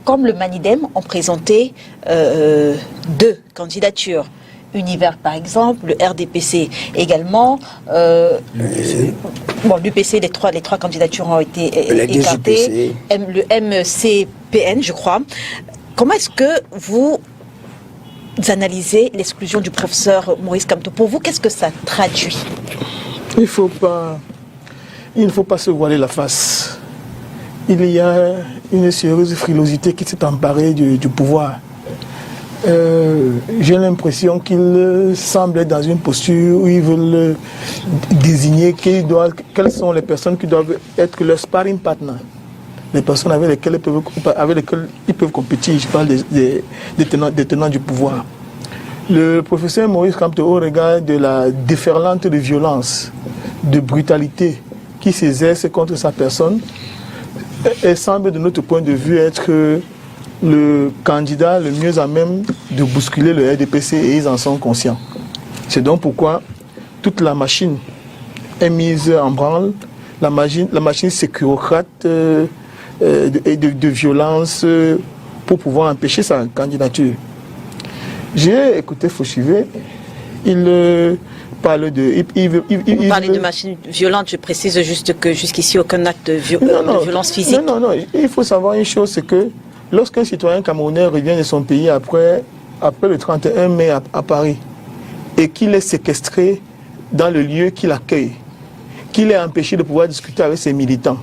comme le Manidem, ont présenté 2 candidatures. Univers par exemple, le RDPC également. L'UPC, les trois candidatures ont été écartées. Le MCPN, je crois. Comment est-ce que vous analysez l'exclusion du professeur Maurice Kamto? Pour vous, qu'est-ce que ça traduit? Il ne faut pas se voiler la face. Il y a une sérieuse frilosité qui s'est emparée du pouvoir. J'ai l'impression qu'ils semblent être dans une posture où ils veulent désigner quelles sont les personnes qui doivent être leur sparring partner. Les personnes avec lesquelles ils peuvent compétir. Je parle des tenants du pouvoir. Le professeur Maurice Kamto, au regard de la déferlante de violence, de brutalité qui s'exerce contre sa personne, semble de notre point de vue être le candidat le mieux à même de bousculer le RDPC et ils en sont conscients. C'est donc pourquoi toute la machine est mise en branle, la machine sécurocrate de violence pour pouvoir empêcher sa candidature. J'ai écouté Fauchivet, il parle de... Vous parlez de machine violente, je précise juste que jusqu'ici aucun acte de violence physique. Non, il faut savoir une chose, c'est que lorsqu'un citoyen camerounais revient de son pays après le 31 mai à Paris et qu'il est séquestré dans le lieu qui l'accueille, qu'il est empêché de pouvoir discuter avec ses militants,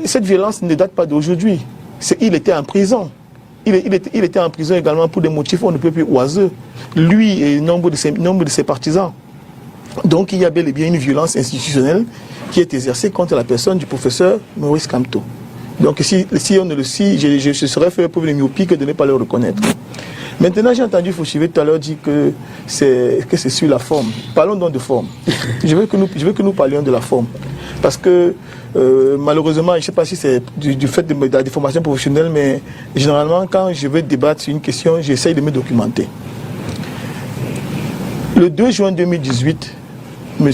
cette violence ne date pas d'aujourd'hui. Il était en prison. Il était en prison également pour des motifs on ne peut plus oiseux. Lui et nombre de ses partisans. Donc il y a bel et bien une violence institutionnelle qui est exercée contre la personne du professeur Maurice Kamto. Donc si on ne le sait, je serais fait preuve de myopie que de ne pas le reconnaître. Maintenant, j'ai entendu Fauchivet tout à l'heure dire que c'est sur la forme. Parlons donc de forme. Je veux que nous parlions de la forme. Parce que malheureusement, je ne sais pas si c'est du fait de la déformation professionnelle, mais généralement, quand je veux débattre sur une question, j'essaye de me documenter. Le 2 juin 2018, M.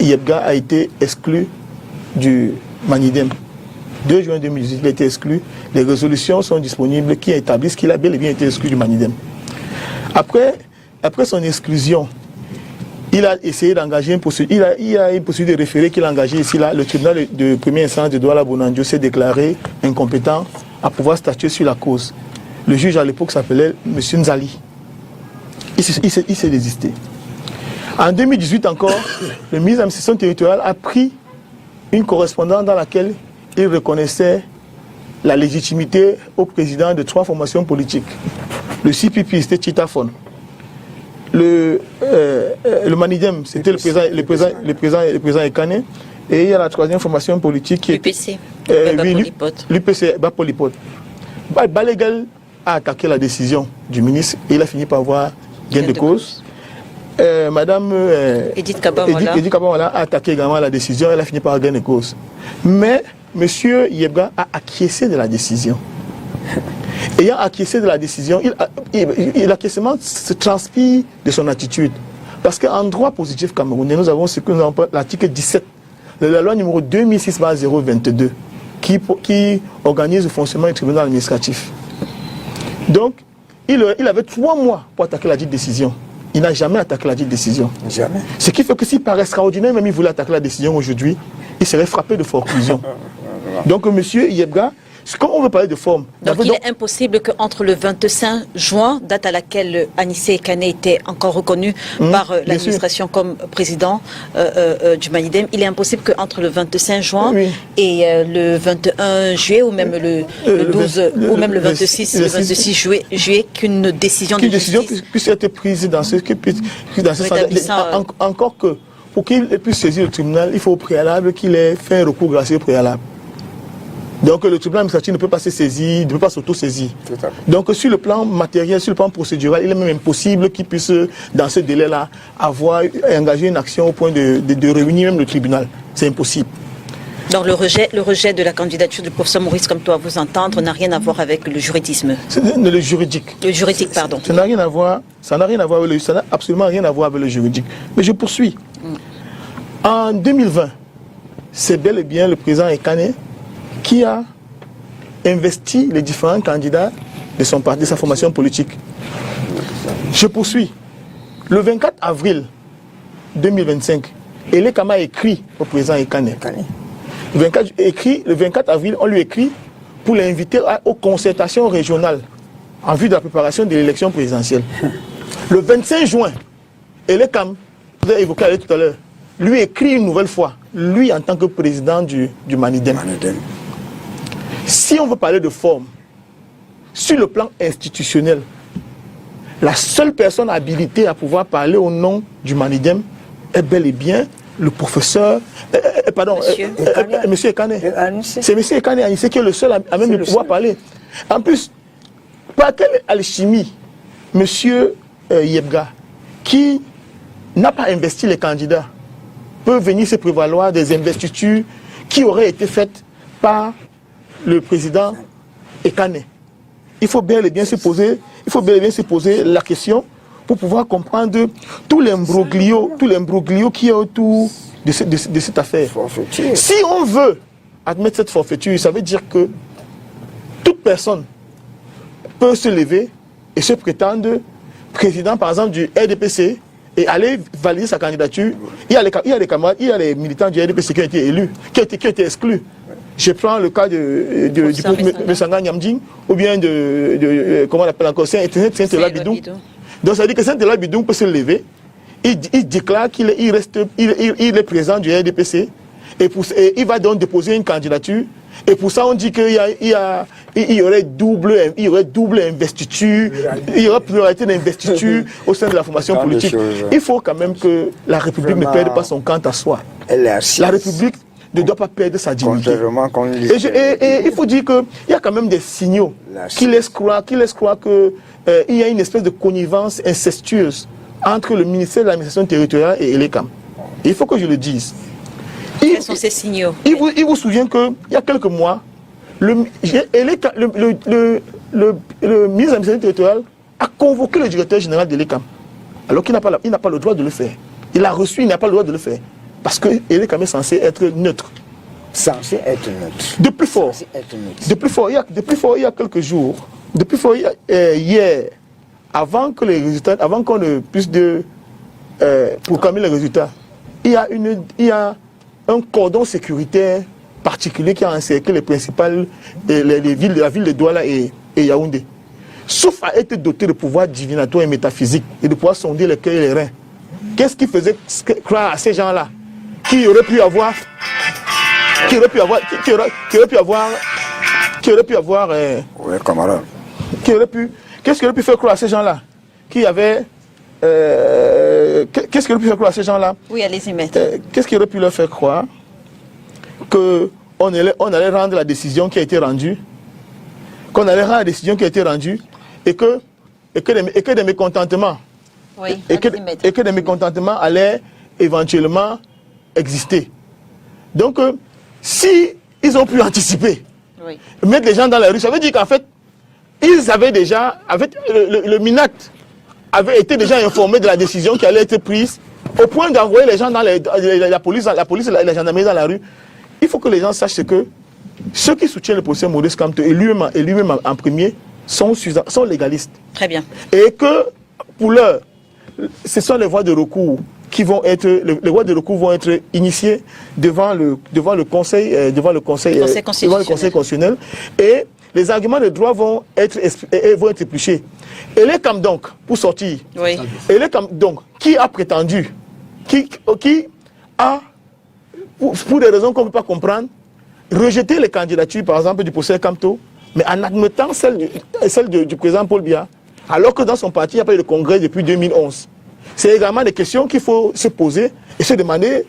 Yebga a été exclu du Manidem. 2 juin 2018, il a été exclu. Les résolutions sont disponibles qui établissent qu'il a bel et bien été exclu du Manidem. Après son exclusion, il a essayé d'engager une procédure. Il y a une procédure de référé qu'il a engagée ici. Là, le tribunal de première instance de Douala Bonandio s'est déclaré incompétent à pouvoir statuer sur la cause. Le juge à l'époque s'appelait M. Nzali. Il s'est désisté. En 2018 encore, le ministre de l'administration territoriale a pris une correspondance dans laquelle il reconnaissait la légitimité au président de 3 formations politiques. Le CPP, c'était Chitafon. Le Manidem, c'était le président Ekane. Et il y a la 3e formation politique qui est... L'UPC. L'UPC, Bapolipot. Balegal a attaqué la décision du ministre et il a fini par avoir gain de cause. Madame Edith Kabamwala a attaqué également la décision, elle a fini par gain de cause. Mais M. Yebga a acquiescé de la décision. Ayant acquiescé de la décision, l'acquiescement se transpire de son attitude. Parce qu'en droit positif camerounais, nous avons ce que nous appelons l'article 17 de la loi numéro 2006/022 qui organise le fonctionnement du tribunal administratif. Donc, il avait 3 mois pour attaquer la dite décision. Il n'a jamais attaqué la dite décision. Jamais. Ce qui fait que si par extraordinaire, même il voulait attaquer la décision aujourd'hui, il serait frappé de forclusion. Donc, M. Yebga, quand on veut parler de forme... Donc il est impossible qu'entre le 25 juin, date à laquelle Anissé Ekane était encore reconnu par l'administration comme président du Manidem, il est impossible qu'entre le 25 juin et le 21 juillet, ou même le 12, ou même le 26 juillet, qu'une décision de justice... Qu'une décision puisse être prise dans ce... Encore que, pour qu'il puisse saisir le tribunal, il faut au préalable qu'il ait fait un recours gracieux préalable. Donc le tribunal administratif ne peut pas se saisir, ne peut pas s'auto-saisir. Donc sur le plan matériel, sur le plan procédural, il est même impossible qu'il puisse, dans ce délai-là, engager une action au point de réunir même le tribunal. C'est impossible. Donc le rejet de la candidature du professeur Maurice Kamto, à vous entendre, n'a rien à voir avec le juridisme. Le juridique. Le juridique, pardon. Ça n'a rien à voir. Ça n'a absolument rien à voir avec le juridique. Mais je poursuis. En 2020, c'est bel et bien le président Ekane qui a investi les différents candidats de son parti, de sa formation politique. Je poursuis. Le 24 avril 2025, Elekama a écrit au président Ekane. Le 24 avril, on lui écrit pour l'inviter aux concertations régionales en vue de la préparation de l'élection présidentielle. Le 25 juin, Elekam, vous avez évoqué tout à l'heure, lui écrit une nouvelle fois, lui en tant que président du Manidem. Si on veut parler de forme, sur le plan institutionnel, la seule personne habilitée à pouvoir parler au nom du Manidem est bel et bien le professeur, Monsieur Ekane. C'est Monsieur Ekane Anissé qui est le seul à même pouvoir parler. En plus, par quelle alchimie, Monsieur Yebga, qui n'a pas investi les candidats, peut venir se prévaloir des investitures qui auraient été faites par le président Ekane. Il faut bien et bien se poser la question pour pouvoir comprendre tout l'imbroglio qui est autour de cette affaire. Forfaiture. Si on veut admettre cette forfaiture, ça veut dire que toute personne peut se lever et se prétendre président, par exemple, du RDPC et aller valider sa candidature. Il y a les camarades, il y a les militants du RDPC qui ont été élus, qui ont été exclus. Je prends le cas de Sanga Nyamding ou bien comment on appelle encore, Saint-Ela Bidou. Donc ça veut dire que Saint-Ela Bidou peut se lever, il déclare qu'il est président du RDPC et il va donc déposer une candidature. Et pour ça, on dit qu'il y aurait double investiture, il y aurait pluralité d'investiture au sein de la formation politique. Il faut quand même que la République ne perde pas son camp à soi. La République ne doit pas perdre sa dignité. Et il faut dire qu'il y a quand même des signaux qui laissent croire qu'il y a une espèce de connivence incestueuse entre le ministère de l'administration territoriale et Elekam. Il faut que je le dise. Quels sont ces signaux? Il vous souvient qu'il y a quelques mois, le ministre de l'administration territoriale a convoqué le directeur général de l'Ekam, alors qu'il n'a pas le droit de le faire. Il a reçu, il n'a pas le droit de le faire. Parce que l'Ekam est censé être neutre. Censé être neutre. De plus fort, il y a quelques jours, hier, avant qu'on ne puisse proclamer les résultats, il y a un cordon sécuritaire particulier qui a encerclé les principales la ville de Douala et Yaoundé. Sauf à être doté de pouvoirs divinatoires et métaphysiques et de pouvoir sonder les cœurs et les reins. Qu'est-ce qui faisait croire à ces gens-là qui aurait pu avoir oui, camarade. Qu'est-ce qu'il aurait pu faire croire à ces gens-là qu'est-ce qu'il aurait pu faire croire à ces gens-là? Oui, allez-y, maître. Qu'est-ce qu'il aurait pu leur faire croire? Qu'on allait rendre la décision qui a été rendue, et que des mécontentements, oui, et que des mécontentements allaient éventuellement exister. Donc, si ils ont pu anticiper, oui, mettre les gens dans la rue, ça veut dire qu'en fait, ils avaient déjà, le MINAT avait été déjà informé de la décision qui allait être prise, au point d'envoyer les gens dans la police et la gendarmerie dans la rue. Il faut que les gens sachent que ceux qui soutiennent le professeur Maurice Kamto et lui-même en premier sont légalistes. Très bien. Et que pour l'heure, ce sont les voies de recours qui vont être, les voies de recours vont être initiées devant le Conseil constitutionnel, et les arguments de droit vont être épluchés. Et les CAM donc, pour sortir, oui, et les CAM donc, qui a prétendu, qui a, pour des raisons qu'on ne peut pas comprendre, rejeté les candidatures, par exemple, du professeur Kamto, mais en admettant celle du président Paul Biya, alors que dans son parti, il n'y a pas eu de congrès depuis 2011. C'est également des questions qu'il faut se poser et se demander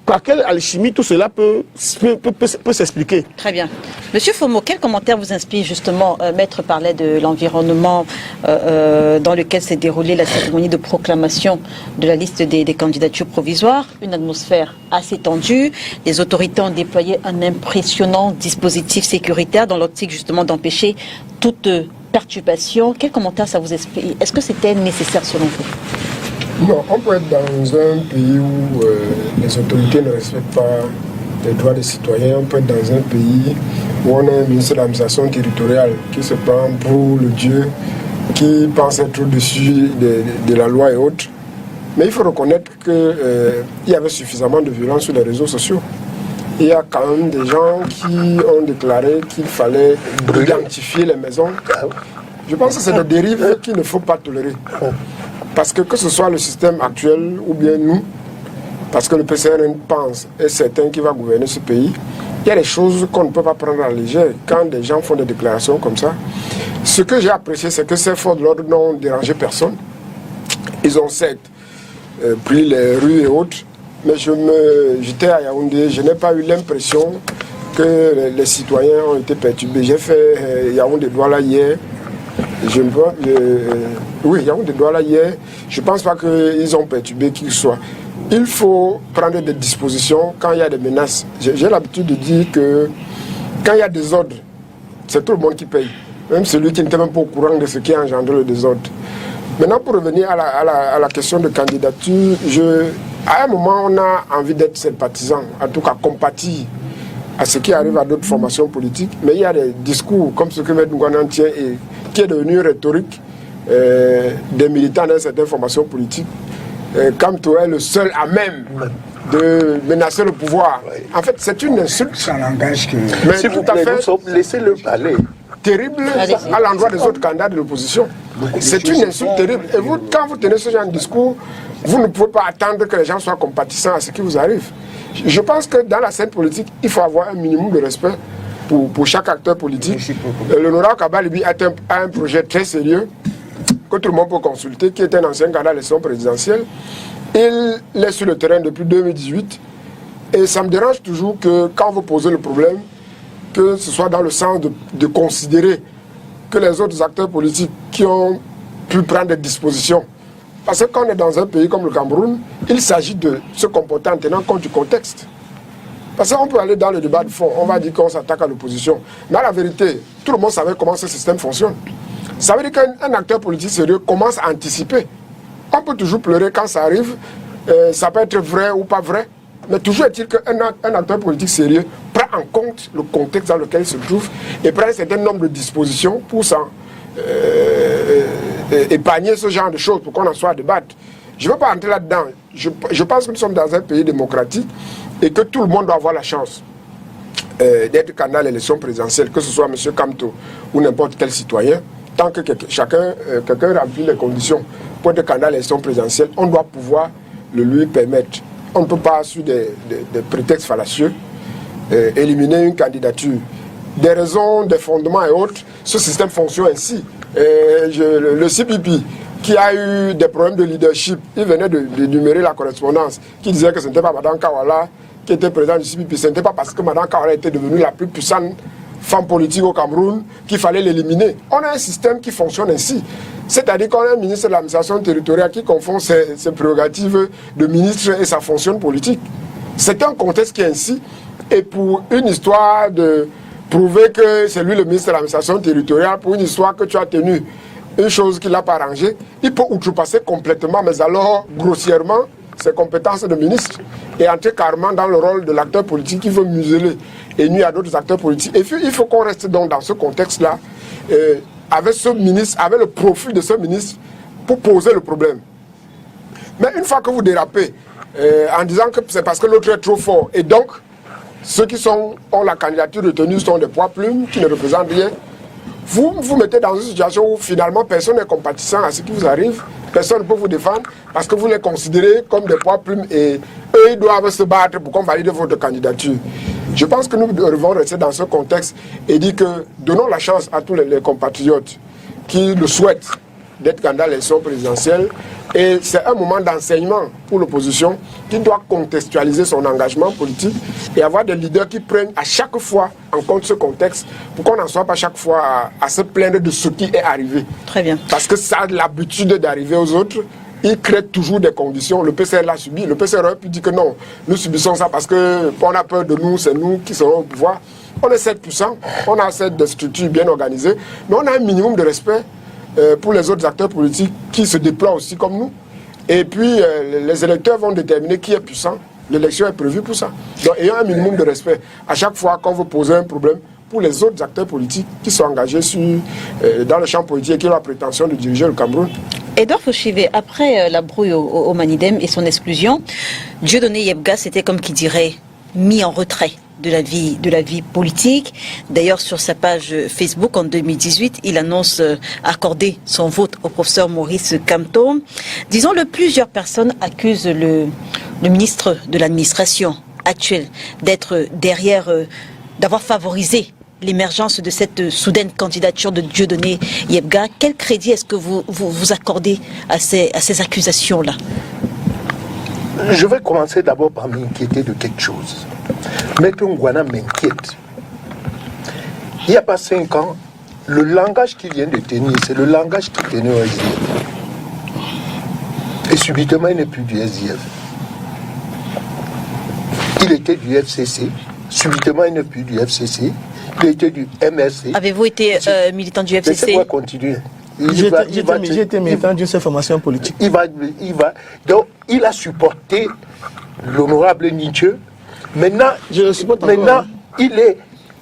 par quelle alchimie tout cela peut s'expliquer. Très bien. Monsieur Fomo, quel commentaire vous inspire justement? Maître parlait de l'environnement dans lequel s'est déroulée la cérémonie de proclamation de la liste des candidatures provisoires. Une atmosphère assez tendue. Les autorités ont déployé un impressionnant dispositif sécuritaire dans l'optique justement d'empêcher toute perturbation. Quel commentaire ça vous inspire? Est-ce que c'était nécessaire selon vous? Non, on peut être dans un pays où les autorités ne respectent pas des droits des citoyens. On peut être dans un pays où on a un ministre de l'administration territoriale qui se prend pour le Dieu, qui pense être au-dessus de la loi et autres. Mais il faut reconnaître qu'il y avait suffisamment de violence sur les réseaux sociaux. Il y a quand même des gens qui ont déclaré qu'il fallait identifier les maisons. Je pense que c'est des dérives qu'il ne faut pas tolérer. Parce que ce soit le système actuel ou bien nous, parce que le PCRN pense, et certain qu'il va gouverner ce pays, il y a des choses qu'on ne peut pas prendre à la légère quand des gens font des déclarations comme ça. Ce que j'ai apprécié, c'est que ces forces de l'ordre n'ont dérangé personne. Ils ont certes pris les rues et autres, mais j'étais à Yaoundé, je n'ai pas eu l'impression que les citoyens ont été perturbés. J'ai fait Yaoundé-Douala hier. Yaoundé-Douala hier. Je ne pense pas qu'ils ont perturbé qui que ce soit. Il faut prendre des dispositions quand il y a des menaces. J'ai l'habitude de dire que quand il y a des ordres, c'est tout le monde qui paye. Même celui qui n'était même pas au courant de ce qui a engendré le désordre. Maintenant, pour revenir à la question de candidature, à un moment, on a envie d'être sympathisant, en tout cas compatir à ce qui arrive à d'autres formations politiques. Mais il y a des discours comme ce que M. Ngouanan tient et qui est devenu rhétorique des militants dans certaines formations politiques. Kamto est le seul à même de menacer le pouvoir. En fait, c'est une insulte. Ça n'engage que... Mais s'il vous tout à plaît, fait laissez-le parler. Terrible à l'endroit des autres candidats de l'opposition. C'est une insulte terrible. Et vous, quand vous tenez ce genre de discours, vous ne pouvez pas attendre que les gens soient compatissants à ce qui vous arrive. Je pense que dans la scène politique, il faut avoir un minimum de respect pour chaque acteur politique. L'honorable Kabalibi a un projet très sérieux que tout le monde peut consulter, qui est un ancien candidat à l'élection présidentielle. Il est sur le terrain depuis 2018. Et ça me dérange toujours que quand vous posez le problème, que ce soit dans le sens de considérer que les autres acteurs politiques qui ont pu prendre des dispositions. Parce que quand on est dans un pays comme le Cameroun, il s'agit de se comporter en tenant compte du contexte. Parce qu'on peut aller dans le débat de fond, on va dire qu'on s'attaque à l'opposition. Mais la vérité, tout le monde savait comment ce système fonctionne. Ça veut dire qu'un acteur politique sérieux commence à anticiper. On peut toujours pleurer quand ça arrive, ça peut être vrai ou pas vrai, mais toujours est-il qu'un acteur politique sérieux prend en compte le contexte dans lequel il se trouve et prend un certain nombre de dispositions pour épargner ce genre de choses, pour qu'on en soit à débattre. Je ne veux pas entrer là-dedans. Je pense que nous sommes dans un pays démocratique et que tout le monde doit avoir la chance d'être candidat à l'élection présidentielle, que ce soit M. Kamto ou n'importe quel citoyen. Tant que quelqu'un remplit les conditions pour être candidat à l'élection présidentielle, on doit pouvoir le lui permettre. On ne peut pas, sur des prétextes fallacieux, éliminer une candidature. Des raisons, des fondements et autres, ce système fonctionne ainsi. Le CPP, qui a eu des problèmes de leadership, il venait d'énumérer la correspondance, qui disait que ce n'était pas Mme Kawala qui était présidente du CPP, ce n'était pas parce que Mme Kawala était devenue la plus puissante femme politique au Cameroun qu'il fallait l'éliminer. On a un système qui fonctionne ainsi. C'est-à-dire qu'on a un ministre de l'administration territoriale qui confond ses prérogatives de ministre et sa fonction politique. C'est un contexte qui est ainsi. Et pour une histoire de prouver que c'est lui le ministre de l'administration territoriale, pour une histoire que tu as tenue, une chose qu'il n'a pas arrangée, il peut outrepasser complètement, mais alors grossièrement, ses compétences de ministre et entrer carrément dans le rôle de l'acteur politique qui veut museler et nuire à d'autres acteurs politiques. Et puis, il faut qu'on reste donc dans ce contexte-là, avec ce ministre, avec le profil de ce ministre, pour poser le problème. Mais une fois que vous dérapez, en disant que c'est parce que l'autre est trop fort, et donc, ceux qui ont la candidature retenue sont des poids plumes qui ne représentent rien, vous vous mettez dans une situation où finalement personne n'est compatissant à ce qui vous arrive, personne ne peut vous défendre parce que vous les considérez comme des poids plumes et eux ils doivent se battre pour qu'on valide votre candidature. Je pense que nous devons rester dans ce contexte et dire que donnons la chance à tous les compatriotes qui le souhaitent d'être candidat à l'élection présidentielle. Et c'est un moment d'enseignement pour l'opposition qui doit contextualiser son engagement politique et avoir des leaders qui prennent à chaque fois en compte ce contexte pour qu'on n'en soit pas chaque fois à se plaindre de ce qui est arrivé. Très bien. Parce que ça a l'habitude d'arriver aux autres. Il crée toujours des conditions. Le PCR l'a subi. Le PCR aurait pu dire que non, nous subissons ça parce qu'on a peur de nous, c'est nous qui serons au pouvoir. On est certes puissants, on a certes structures bien organisées, mais on a un minimum de respect pour les autres acteurs politiques qui se déploient aussi comme nous. Et puis, les électeurs vont déterminer qui est puissant L'élection est prévue pour ça. Donc, ayant un minimum de respect, à chaque fois qu'on veut poser un problème, pour les autres acteurs politiques qui sont engagés dans le champ politique et qui ont la prétention de diriger le Cameroun. Edouard Fauchivé, après la brouille au Manidem et son exclusion, Dieudonné Yebga s'était, comme qui dirait, mis en retrait de la vie politique. D'ailleurs, sur sa page Facebook en 2018, il annonce accorder son vote au professeur Maurice Kamto. Disons-le, plusieurs personnes accusent le ministre de l'administration actuel d'être derrière, d'avoir favorisé l'émergence de cette soudaine candidature de Dieudonné Yebga. Quel crédit est-ce que vous accordez à ces accusations-là? Je vais commencer d'abord par m'inquiéter de quelque chose. Maître Ngouana m'inquiète. Il n'y a pas 5 ans, le langage qu'il vient de tenir, c'est le langage qu'il tenait au SDF. Et subitement, il n'est plus du SDF. Il était du FCC. Subitement, il n'est plus du FCC. Il était du MRC. Avez-vous été militant du FCC? Laissez-moi continuer. J'ai été militant d'une seule formation politique. Donc, il a supporté l'honorable Nietzsche. Maintenant, je le supporte encore. Maintenant, il est.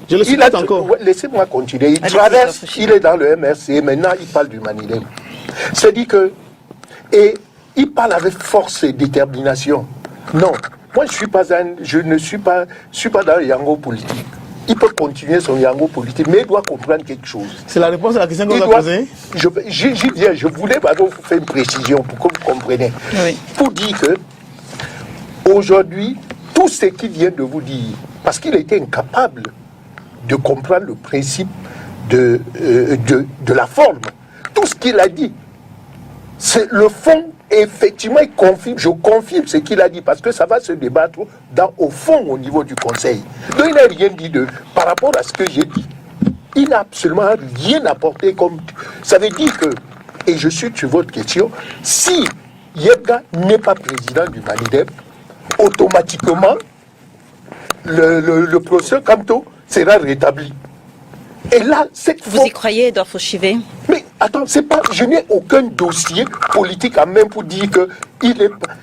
Je le supporte encore. Laissez-moi continuer. Il traverse, il est dans le MRC. Maintenant, il parle du Manidem. C'est-à-dire que. Et il parle avec force et détermination. Non, moi, je ne suis pas dans le yango politique. Il peut continuer son yango politique, mais il doit comprendre quelque chose. C'est la réponse à la question qu'on a posée. J'y viens, je voulais vous faire une précision pour que vous compreniez. Oui. Pour dire que, aujourd'hui, tout ce qu'il vient de vous dire, parce qu'il était incapable de comprendre le principe de la forme, tout ce qu'il a dit, c'est le fond. Effectivement, je confirme ce qu'il a dit, parce que ça va se débattre au fond, au niveau du Conseil. Donc, il n'a rien dit par rapport à ce que j'ai dit. Il n'a absolument rien apporté comme... Ça veut dire que, et je suis sur votre question, si Yebga n'est pas président du Manidem, automatiquement, le professeur Kamto sera rétabli. Et là, Vous y croyez, Edouard Fauchivé? Mais attends, je n'ai aucun dossier politique à même pour dire que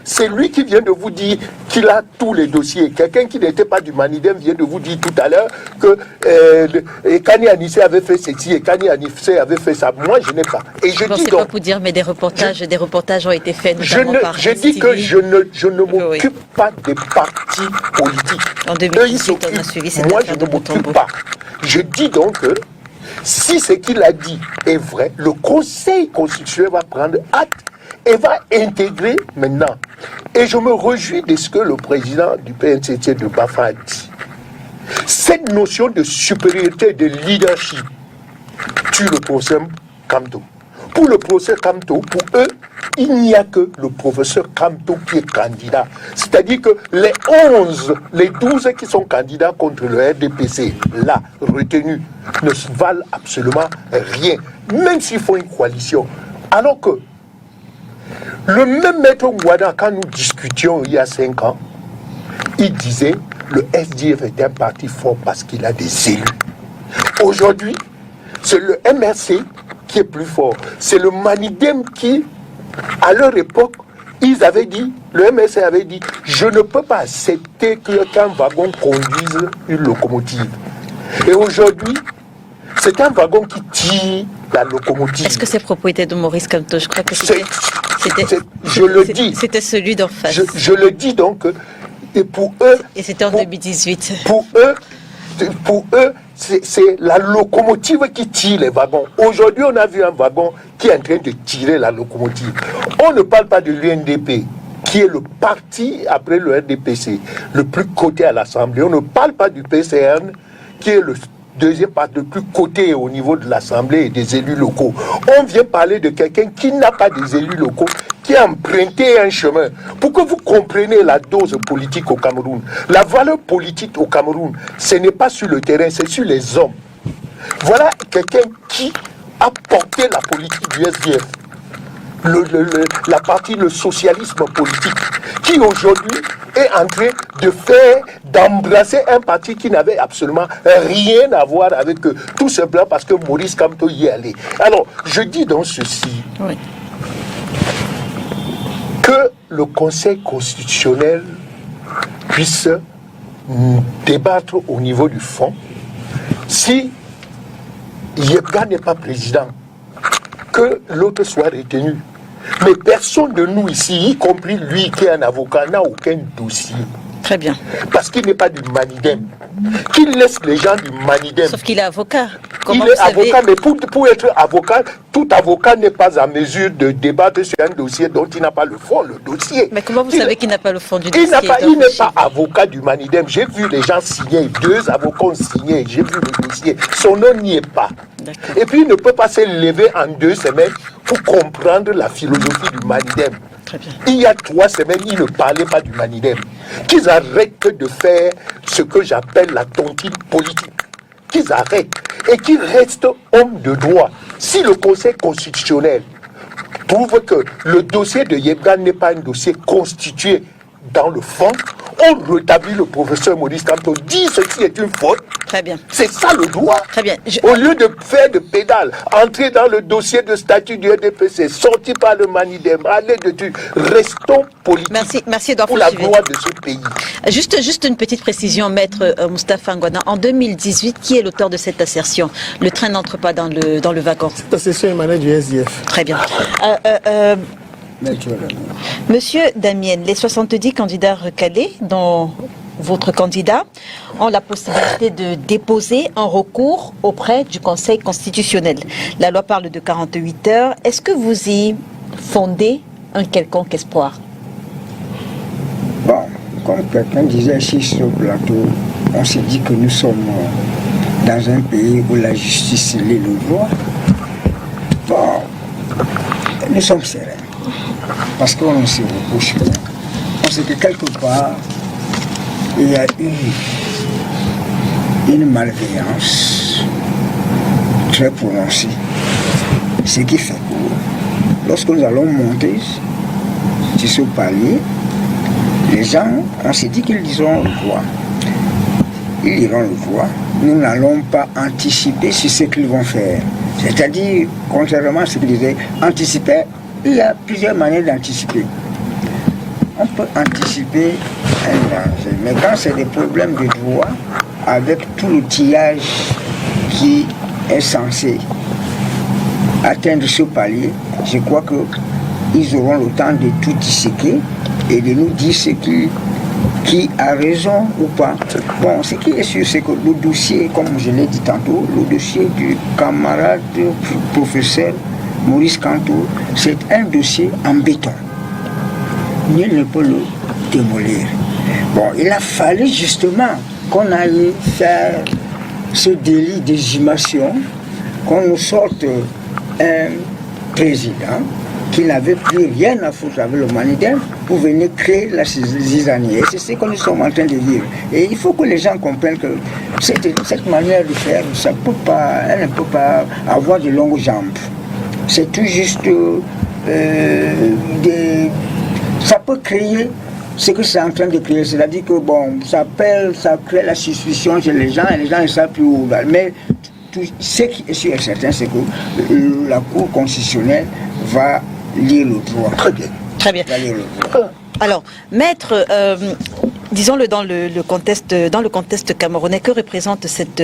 c'est lui qui vient de vous dire qu'il a tous les dossiers. Quelqu'un qui n'était pas du Manidem vient de vous dire tout à l'heure que Kani Anissé avait fait ceci et Kani Anissé avait fait ça. Moi, je n'ai pas. Et je dis donc, pas pour dire, mais des reportages ont été faits. Je dis que je ne m'occupe pas des partis politiques. En 2018, on a suivi cette moi, affaire je ne m'occupe pas. Je dis donc que si ce qu'il a dit est vrai, le Conseil constitutionnel va prendre acte et va intégrer maintenant. Et je me réjouis de ce que le président du PNCT de Bafa a dit. Cette notion de supériorité, de leadership, tue le professeur Kamto. Pour le professeur Kamto, pour eux, il n'y a que le professeur Kamto qui est candidat. C'est-à-dire que les 12 qui sont candidats contre le RDPC, là, retenus, ne valent absolument rien, même s'ils font une coalition. Alors que le même maître Ngouana, quand nous discutions il y a 5 ans, il disait le SDF est un parti fort parce qu'il a des élus. Aujourd'hui, c'est le MRC qui est plus fort. C'est le Manidem qui, à leur époque, ils avaient dit, le MRC avait dit, je ne peux pas accepter qu'un wagon conduise une locomotive. Et aujourd'hui, c'est un wagon qui tire la locomotive. Est-ce que ces propos étaient de Maurice Kamto? Je crois que je le dis. C'était celui d'en face. Je le dis donc, et pour eux... Et c'était en 2018. Pour eux, c'est la locomotive qui tire les wagons. Aujourd'hui, on a vu un wagon qui est en train de tirer la locomotive. On ne parle pas de l'UNDP, qui est le parti, après le RDPC, le plus coté à l'Assemblée. On ne parle pas du PCN, qui est le deuxième parti le plus coté au niveau de l'Assemblée et des élus locaux. On vient parler de quelqu'un qui n'a pas des élus locaux, qui a emprunté un chemin. Pour que vous compreniez la dose politique au Cameroun, la valeur politique au Cameroun, ce n'est pas sur le terrain, c'est sur les hommes. Voilà quelqu'un qui a porté la politique du SDF, la partie, le socialisme politique, qui aujourd'hui est en train d'embrasser un parti qui n'avait absolument rien à voir avec eux, tout simplement parce que Maurice Kamto y est allé. Alors, je dis donc ceci, oui, que le Conseil constitutionnel puisse débattre au niveau du fond. Si Yebga n'est pas président, que l'autre soit retenu. Mais personne de nous ici, y compris lui qui est un avocat, n'a aucun dossier. Très bien. Parce qu'il n'est pas du Manidem. Qu'il laisse les gens du Manidem. Sauf qu'il est avocat. Il est avocat, mais pour être avocat, tout avocat n'est pas en mesure de débattre sur un dossier dont il n'a pas le fond, le dossier. Mais comment vous savez qu'il n'a pas le fond du dossier? Il n'est pas avocat du Manidem. J'ai vu les gens signer, 2 avocats ont signé, j'ai vu le dossier. Son nom n'y est pas. Et puis il ne peut pas se lever en 2 semaines pour comprendre la philosophie du Manidem. Il y a 3 semaines, il ne parlait pas du Manidem. Qu'ils arrêtent de faire ce que j'appelle la tontine politique. Qu'ils arrêtent et qu'ils restent hommes de droit. Si le Conseil constitutionnel trouve que le dossier de Yebga n'est pas un dossier constitué dans le fond, on rétablit le professeur Maurice Kamto, dit ceci est une faute. Très bien. C'est ça le droit. Très bien. Au lieu de faire de pédale, entrer dans le dossier de statut du RDPC, sorti par le Manidem, aller dessus, restons politiques. Merci Edouard pour la gloire de ce pays. Juste une petite précision, maître Moustapha Ngouana. En 2018, qui est l'auteur de cette assertion? Le train n'entre pas dans le wagon. Cette assertion émanait du SDF. Très bien. Monsieur Damien, les 70 candidats recalés, dont votre candidat, ont la possibilité de déposer un recours auprès du Conseil constitutionnel. La loi parle de 48 heures. Est-ce que vous y fondez un quelconque espoir? Bon, comme quelqu'un disait ici sur le plateau, on s'est dit que nous sommes dans un pays où la justice lit le droit. Bon, nous sommes sereins. Parce qu'on ne se reproche rien. On sait que quelque part, il y a une malveillance très prononcée. Ce qui fait que lorsque nous allons monter sur ce palier, les gens, on s'est dit qu'ils diront le droit. Ils liront le droit. Nous n'allons pas anticiper sur ce qu'ils vont faire. C'est-à-dire, contrairement à ce qu'ils disaient, anticiper, il y a plusieurs manières d'anticiper. On peut anticiper un danger, mais quand c'est des problèmes de droit, avec tout l'outillage qui est censé atteindre ce palier, je crois qu'ils auront le temps de tout disséquer et de nous dire ce qui a raison ou pas. Bon, ce qui est sûr, c'est que le dossier, comme je l'ai dit tantôt, le dossier du camarade professeur Maurice Kamto, c'est un dossier en béton. Nul ne peut le démolir. Bon, il a fallu justement qu'on aille faire ce délit d'exhumation, qu'on nous sorte un président qui n'avait plus rien à foutre avec le Manidem pour venir créer la zizanie. Et c'est ce que nous sommes en train de dire. Et il faut que les gens comprennent que cette manière de faire, elle ne peut pas avoir de longues jambes. C'est tout juste ça peut créer ce que c'est en train de créer. C'est-à-dire que bon, ça crée la suspicion chez les gens et les gens ne savent plus où va. Mais ce qui est sûr et certain, c'est que la Cour constitutionnelle va lire le droit. Très bien. Très bien. Alors, maître, disons-le dans le contexte camerounais, que représente cette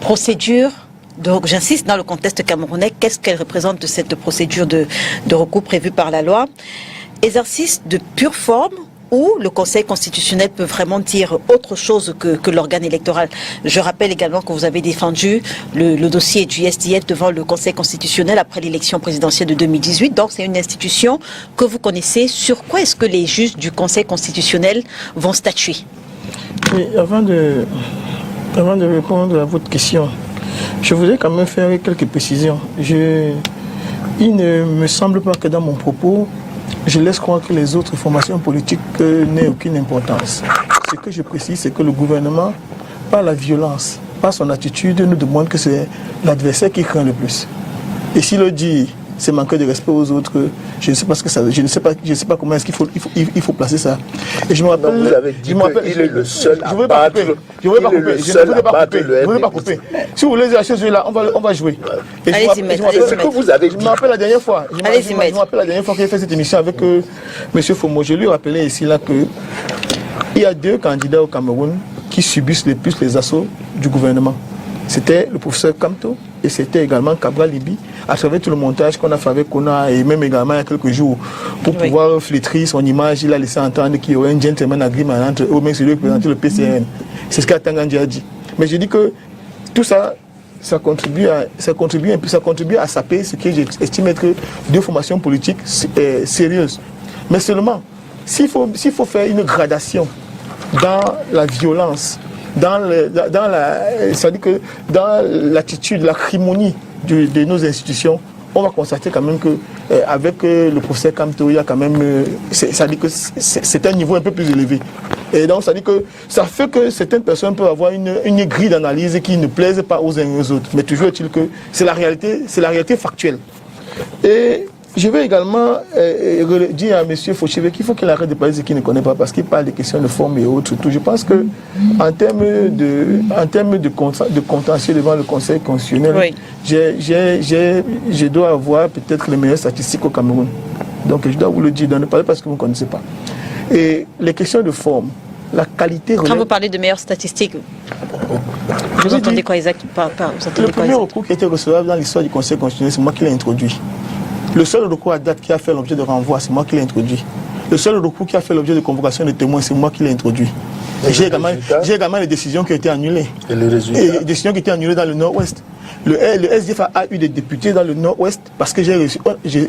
procédure? Donc, j'insiste, dans le contexte camerounais, qu'est-ce qu'elle représente, cette procédure de recours prévue par la loi? Exercice de pure forme où le Conseil constitutionnel peut vraiment dire autre chose que l'organe électoral. Je rappelle également que vous avez défendu le dossier du SDF devant le Conseil constitutionnel après l'élection présidentielle de 2018. Donc, c'est une institution que vous connaissez. Sur quoi est-ce que les juges du Conseil constitutionnel vont statuer? Oui, avant de répondre à votre question, je voudrais quand même faire quelques précisions. Il ne me semble pas que dans mon propos, je laisse croire que les autres formations politiques n'aient aucune importance. Ce que je précise, c'est que le gouvernement, par la violence, par son attitude, nous demande que c'est l'adversaire qui craint le plus. Et s'il le dit, c'est manquer de respect aux autres, je ne sais pas ce que ça, je ne sais pas comment est-ce qu'il faut placer ça. Et je me rappelle, vous avez dit qu'il est le seul à battre. Je ne voulais pas couper. Si vous voulez dire la chose là, on va jouer. Allez-y, maître. C'est ce que vous avez dit. Je me rappelle la dernière fois. Je me rappelle la dernière fois qu'il a fait cette émission avec M. Fomo. Je lui rappelais ici là que Il y a 2 candidats au Cameroun qui subissent le plus les assauts du gouvernement. C'était le professeur Kamto et c'était également Cabral Libi, à travers tout le montage qu'on a fait avec Kona et même également il y a quelques jours pour pouvoir flétrir son image. Il a laissé entendre qu'il y aurait un gentleman agreement entre eux, même celui qui présentait le PCN. C'est ce qu'Atangandi a dit. Mais je dis que tout ça, ça contribue à saper ce que j'estime être 2 formations politiques sérieuses. Mais seulement, s'il faut faire une gradation dans la violence, dans l'attitude, l'acrimonie de nos institutions, on va constater quand même que avec le professeur Kamto, il y a quand même, ça dit que c'est un niveau un peu plus élevé. Et donc ça dit que ça fait que certaines personnes peuvent avoir une grille d'analyse qui ne plaise pas aux uns et aux autres. Mais toujours est-il que c'est la réalité factuelle. Et je vais également dire à M. Fauchive qu'il faut qu'il arrête de parler de ce qu'il ne connaît pas, parce qu'il parle des questions de forme et autres. Tout. Je pense qu'en termes de contentieux devant le Conseil constitutionnel, je dois avoir peut-être les meilleures statistiques au Cameroun. Donc je dois vous le dire, ne parlez pas parce que vous ne connaissez pas. Et les questions de forme, la qualité... Quand vous parlez de meilleures statistiques, vous entendez quoi exactement? Le premier recours qui a été recevable dans l'histoire du Conseil constitutionnel, c'est moi qui l'ai introduit. Le seul recours à date qui a fait l'objet de renvoi, c'est moi qui l'ai introduit. Le seul recours qui a fait l'objet de convocation de témoins, c'est moi qui l'ai introduit. J'ai également les décisions qui ont été annulées. Et les résultats? Et les décisions qui ont été annulées dans le Nord-Ouest. Le SDF a eu des députés dans le Nord-Ouest parce que je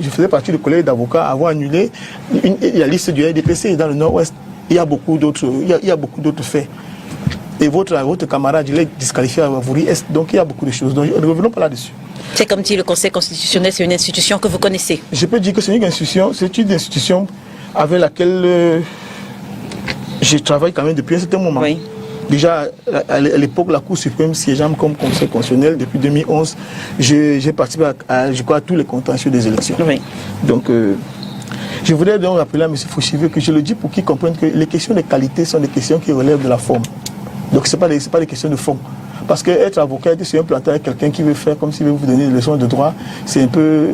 faisais partie du collège d'avocats à avoir annulé la liste du RDPC dans le Nord-Ouest. Il y a beaucoup d'autres faits. Et votre camarade, il est disqualifié à Vouri-Est. Donc il y a beaucoup de choses. Donc ne revenons pas là-dessus. C'est comme si le Conseil constitutionnel, c'est une institution que vous connaissez. Je peux dire que c'est une institution avec laquelle je travaille quand même depuis un certain moment. Oui. Déjà, à l'époque, la Cour suprême siégeant comme Conseil constitutionnel, depuis 2011, j'ai participé à tous les contentieux des élections. Oui. Donc, je voudrais donc rappeler à M. Fauchive que je le dis pour qu'ils comprennent que les questions de qualité sont des questions qui relèvent de la forme. Donc, ce n'est pas des questions de fond. Parce qu'être avocat, être sur un plateau avec quelqu'un qui veut faire comme s'il veut vous donner des leçons de droit, c'est un peu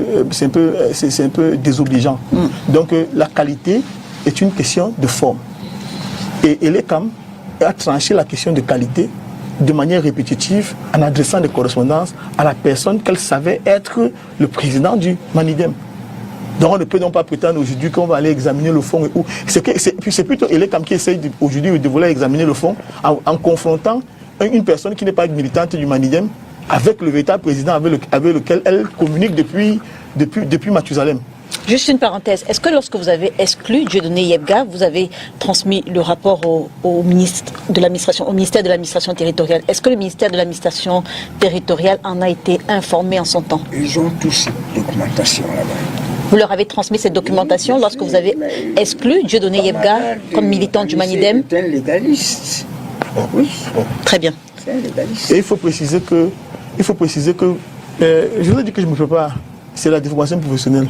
désobligeant. Donc la qualité est une question de forme. Et l'ECAM a tranché la question de qualité de manière répétitive en adressant des correspondances à la personne qu'elle savait être le président du Manidem. Donc on ne peut donc pas prétendre aujourd'hui qu'on va aller examiner le fond. C'est plutôt l'ECAM qui essaye aujourd'hui de vouloir examiner le fond en confrontant une personne qui n'est pas une militante du Manidem avec le véritable président avec lequel elle communique depuis Mathusalem. Juste une parenthèse, est-ce que lorsque vous avez exclu Dieudonné Yebga, vous avez transmis le rapport au ministère de l'administration territoriale? Est-ce que le ministère de l'administration territoriale en a été informé en son temps? Ils ont tous cette documentation là-bas. Vous leur avez transmis cette documentation lorsque vous avez exclu Dieudonné Yebga comme militant du Manidem? C'est un légaliste. Oui. Très bien. C'est un légaliste. Et il faut préciser que je vous ai dit que je ne me prépare, c'est la déformation professionnelle.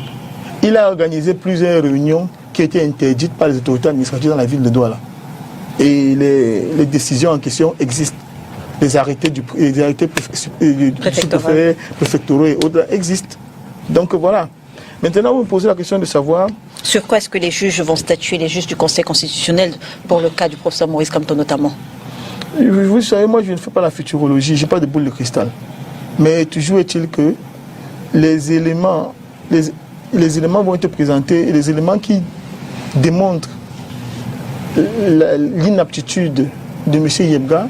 Il a organisé plusieurs réunions qui étaient interdites par les autorités administratives dans la ville de Douala. Et les décisions en question existent. Les arrêtés préfectoraux et autres existent. Donc voilà. Maintenant, vous me posez la question de savoir... Sur quoi est-ce que les juges vont statuer, les juges du Conseil constitutionnel, pour le cas du professeur Maurice Kamto notamment? Vous savez, moi je ne fais pas la futurologie, je n'ai pas de boule de cristal. Mais toujours est-il que les éléments vont être présentés, les éléments qui démontrent l'inaptitude de M. Yebga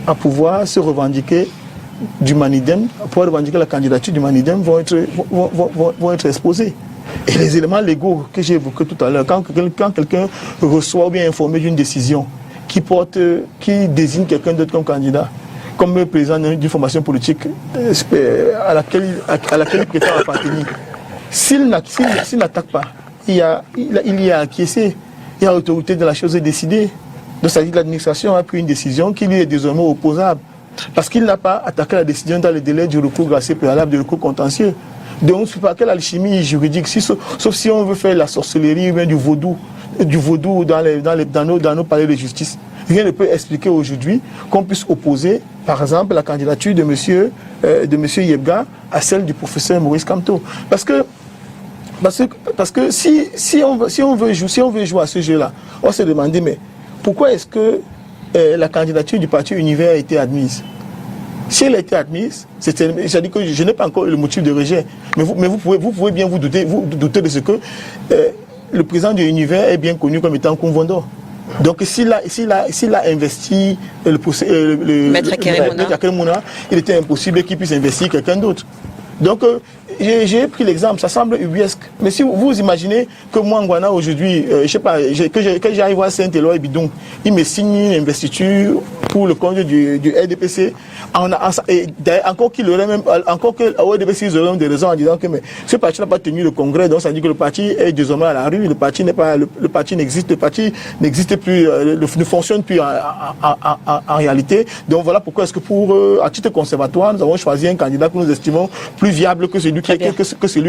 à pouvoir se revendiquer du Manidem, à pouvoir revendiquer la candidature du Manidem vont être exposés. Et les éléments légaux que j'ai évoqués tout à l'heure, quand quelqu'un reçoit ou bien informé d'une décision qui désigne quelqu'un d'autre comme candidat, comme président d'une formation politique à laquelle il prétend appartenir, s'il n'attaque pas, il y a acquiescé, il y a autorité de la chose décidée. Donc ça dit que l'administration a pris une décision qui lui est désormais opposable. Parce qu'il n'a pas attaqué la décision dans le délai du recours gracieux préalable, du recours contentieux. Donc, c'est pas quelle alchimie juridique, sauf si on veut faire la sorcellerie ou bien du vaudou dans nos palais de justice. Rien ne peut expliquer aujourd'hui qu'on puisse opposer, par exemple, la candidature de monsieur Yebga à celle du professeur Maurice Kamto. Parce que si on veut jouer à ce jeu-là, on se demande, mais pourquoi est-ce que la candidature du parti Univers a été admise? Si elle a été admise, c'est-à-dire que je n'ai pas encore le motif de rejet, mais vous pouvez bien vous douter de ce que le président de l'Univers est bien connu comme étant Koumvondor. Donc s'il a investi le Maître Akeremouna, il était impossible qu'il puisse investir quelqu'un d'autre. Donc j'ai pris l'exemple, ça semble ubuesque. Mais si vous imaginez que moi, Ngwana, aujourd'hui, je sais pas, que j'arrive à Saint-Éloi et Bidon, il me signe une investiture pour le compte du RDPC, encore qu'il aurait même, encore que au RDPC, ils auraient même des raisons en disant que mais, ce parti n'a pas tenu le congrès, donc ça dit que le parti est désormais à la rue, le parti n'existe, le parti n'existe plus, ne fonctionne plus en réalité. Donc voilà pourquoi est-ce que à titre conservatoire, nous avons choisi un candidat que nous estimons plus viable que celui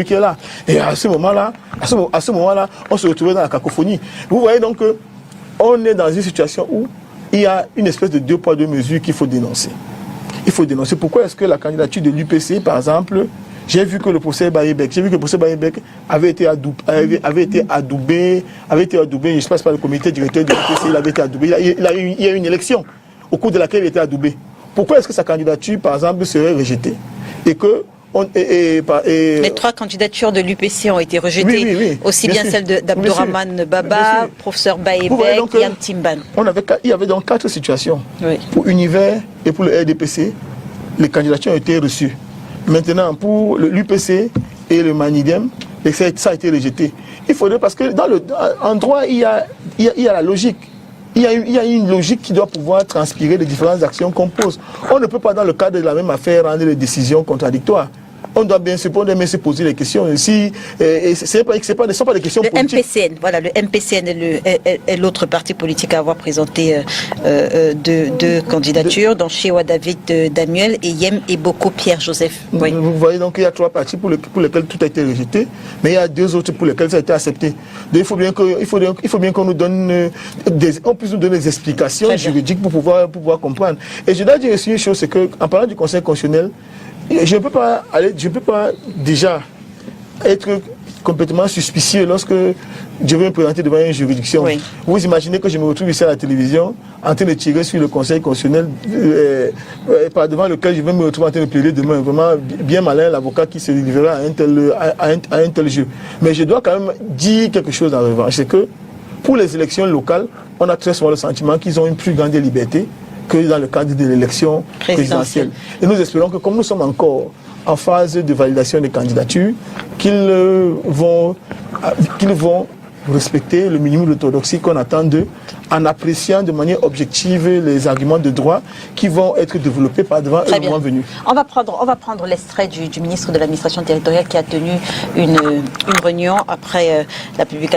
qui est là. Et à ce moment-là, on se retrouvait dans la cacophonie. Vous voyez donc qu'on est dans une situation où il y a une espèce de 2 poids 2 mesures qu'il faut dénoncer. Il faut dénoncer. Pourquoi est-ce que la candidature de l'UPC, par exemple, j'ai vu que le procès Bayebek avait été adoubé, je ne sais pas, par le comité directeur de l'UPC, il avait été adoubé. Il y a eu une élection au cours de laquelle il était adoubé. Pourquoi est-ce que sa candidature, par exemple, serait rejetée? Et que les 3 candidatures de l'UPC ont été rejetées, oui, aussi bien celle d'Abdourahmane Baba, professeur Bayebek et Yam Timban. Il y avait donc 4 situations. Oui. Pour Univers et pour le RDPC, les candidatures ont été reçues. Maintenant, pour l'UPC et le Manidem, ça a été rejeté. Il faudrait, parce que en droit, il y a la logique. Il y a une logique qui doit pouvoir transpirer les différentes actions qu'on pose. On ne peut pas, dans le cadre de la même affaire, rendre des décisions contradictoires. On doit bien se poser les questions. Ce ne sont pas des questions politiques. MPCN, voilà, le MPCN est l'autre parti politique à avoir présenté 2 candidatures, dont Chewa David Daniel et Yem Eboko Pierre-Joseph. Oui. Vous voyez donc il y a 3 partis pour lesquels tout a été rejeté, mais il y a 2 autres pour lesquels ça a été accepté. Donc il faut bien qu'on nous donne on puisse nous donner des explications juridiques pour pouvoir comprendre. Et je dois dire aussi une chose, c'est qu'en parlant du Conseil constitutionnel, je ne peux pas déjà être complètement suspicieux lorsque je vais me présenter devant une juridiction. Oui. Vous imaginez que je me retrouve ici à la télévision en train de tirer sur le Conseil constitutionnel par devant lequel je vais me retrouver en train de plaider demain. Vraiment bien malin l'avocat qui se livrera à un tel jeu. Mais je dois quand même dire quelque chose en revanche, c'est que pour les élections locales, on a très souvent le sentiment qu'ils ont une plus grande liberté que dans le cadre de l'élection présidentielle. Et nous espérons que comme nous sommes encore en phase de validation des candidatures, qu'ils vont respecter le minimum d'orthodoxie qu'on attend d'eux, en appréciant de manière objective les arguments de droit qui vont être développés par devant le moment venu. On va prendre l'extrait du ministre de l'administration territoriale qui a tenu une réunion après la publication